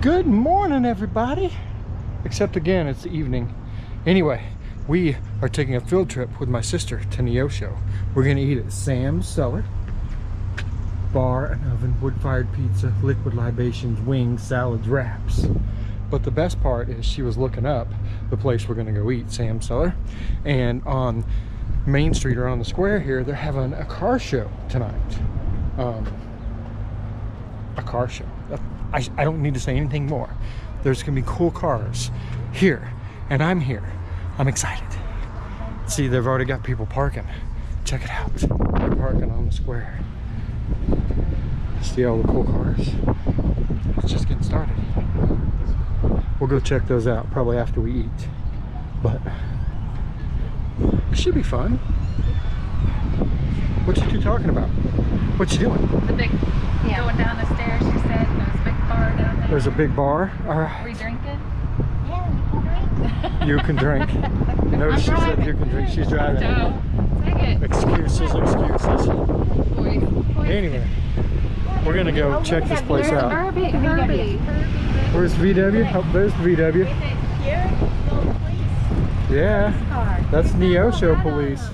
Good morning, everybody. Except again, it's the evening. Anyway, we are taking a field trip with my sister to Neosho. We're gonna eat at Sam's Cellar. Bar and oven, wood-fired pizza, liquid libations, wings, salads, wraps. But the best part is she was looking up the place we're gonna go eat, Sam's Cellar. And on Main Street or on the square here, they're having a car show tonight. A car show. I don't need to say anything more. There's gonna be cool cars here, and I'm here. I'm excited. See, they've already got people parking. Check it out. They're parking on the square. See all the cool cars? It's just getting started. We'll go check those out probably after we eat. But it should be fun. What you two talking about? What you doing? The big, going down the stairs, she said. There's a big bar down there. There's a big bar? All right. Are we drinking? Yeah, You can drink. No, she said you can drink. She's driving. Joe, take it. Excuses. Boy. Anyway, we're gonna go check this place out. Herbie. Where's VW? Oh, there's the VW. Yeah, that's Neosho police.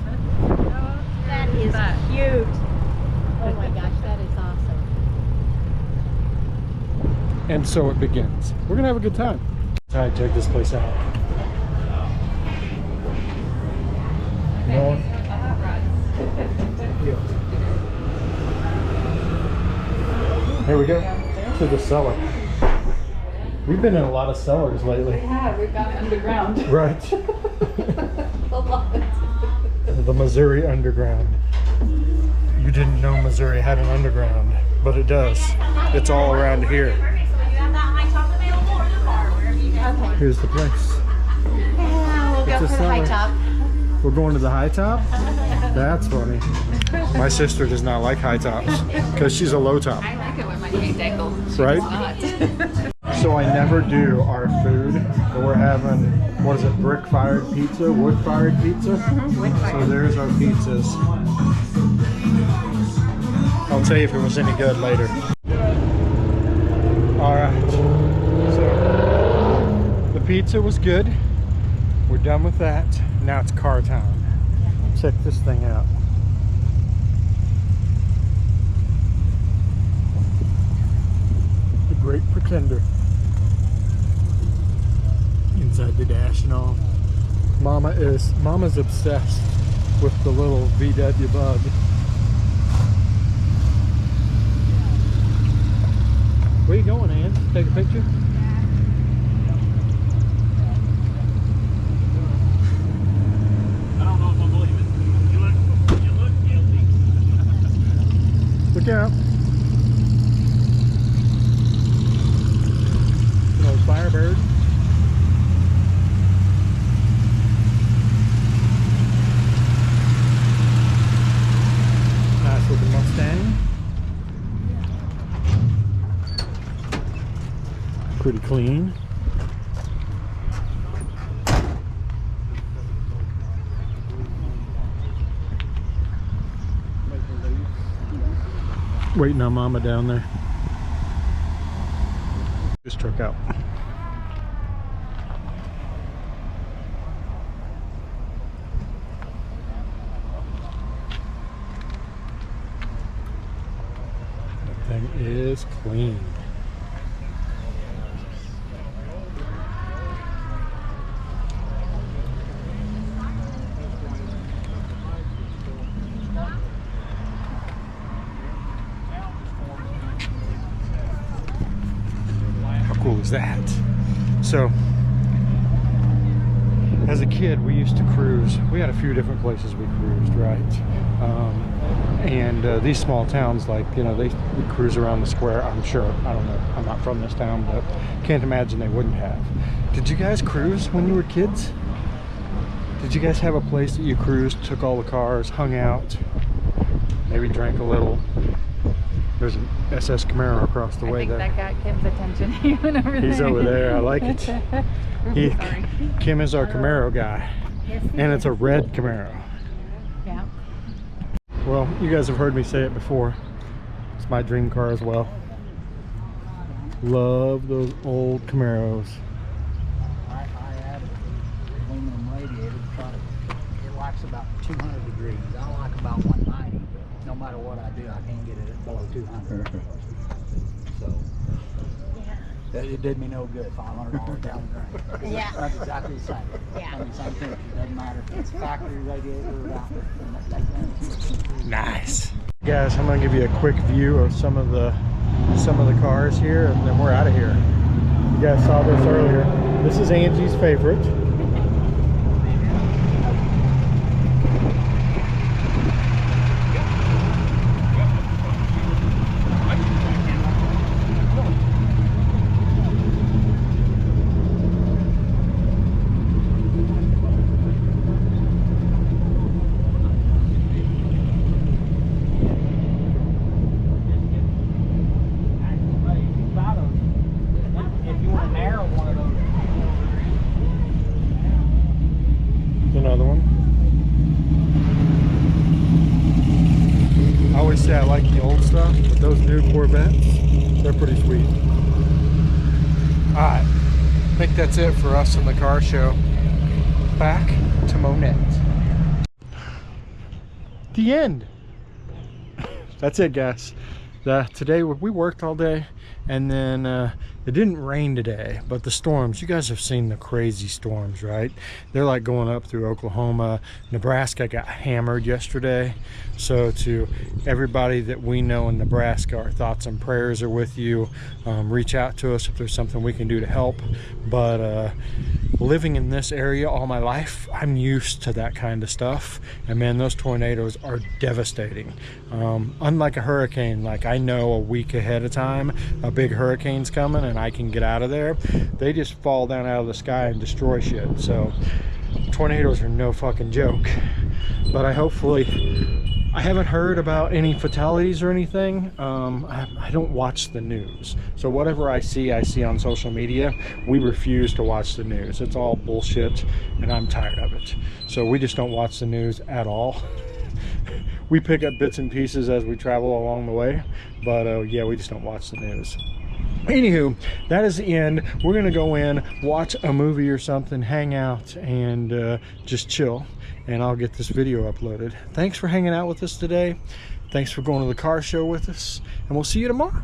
That is cute. Oh my gosh, that is awesome. And so it begins. We're gonna have a good time. All right, check this place out. North. Here we go to the cellar. We've been in a lot of cellars lately. Yeah, we've got it underground. Right. A lot. The Missouri Underground. You didn't know Missouri had an underground, but it does. It's all around here. Here's the place. Yeah, we'll go It's a for the high cellar. top. We're going to the high top? That's funny. My sister does not like high tops because she's a low top. I like it when my feet dangle. Right? Not. So I never do our food, but we're having, what is it, brick-fired pizza, wood-fired pizza? So there's our pizzas. I'll tell you if it was any good later. Alright, so the pizza was good. We're done with that. Now it's car time. Check this thing out. The Great Pretender. Inside the dash and all. Mama's obsessed with the little VW bug. Where you going, Ann? Take a picture? I don't know if I believe it. You look guilty. Look out. Little Firebird. Nice looking Mustang. Pretty clean. Waiting on Mama down there. This truck out. That thing is clean. Cool is that? So as a kid we used to cruise. We had a few different places we cruised, right? And these small towns, like, you know, we cruise around the square. I'm sure, I don't know, I'm not from this town, but can't imagine they wouldn't have. Did you guys cruise when you were kids? Did you guys have a place that you cruised, took all the cars, hung out, maybe drank a little? There's an SS Camaro across the way I think there. that got Kim's attention. He went over there. He's over there. I like it. Sorry. Kim is our Camaro guy. Yes, And it's a red Camaro. Yeah. Well, you guys have heard me say it before. It's my dream car as well. Love those old Camaros. I added the aluminum radiator because it likes about 200 degrees. I like about 190, but no matter what I do, I can't get it below 200. So it did me no good. $500 down the drain. Yeah. That's exactly the same. Yeah. I mean, same thing. It doesn't matter if it's factory radiator or out. Nice. Guys, I'm gonna give you a quick view of some of the cars here, and then we're out of here. You guys saw this earlier. This is Angie's favorite. Another one. I always say I like the old stuff, but those new Corvettes, they're pretty sweet. Alright, I think that's it for us in the car show. Back to Monette. The end. That's it, guys. Today we worked all day, and then it didn't rain today, but the storms, you guys have seen the crazy storms, right? They're like going up through Oklahoma. Nebraska got hammered yesterday. So to everybody that we know in Nebraska, our thoughts and prayers are with you. Reach out to us if there's something we can do to help. But living in this area all my life, I'm used to that kind of stuff, and man, those tornadoes are devastating. Unlike a hurricane, like I know a week ahead of time a big hurricane's coming and I can get out of there. They just fall down out of the sky and destroy shit. So tornadoes are no fucking joke. But I haven't heard about any fatalities or anything. I don't watch the news, so whatever I see on social media. We refuse to watch the news. It's all bullshit, and I'm tired of it. So we just don't watch the news at all. We pick up bits and pieces as we travel along the way, but yeah, we just don't watch the news. Anywho, that is the end. We're gonna go in, watch a movie or something, hang out, and just chill, and I'll get this video uploaded. Thanks for hanging out with us today. Thanks for going to the car show with us, and we'll see you tomorrow.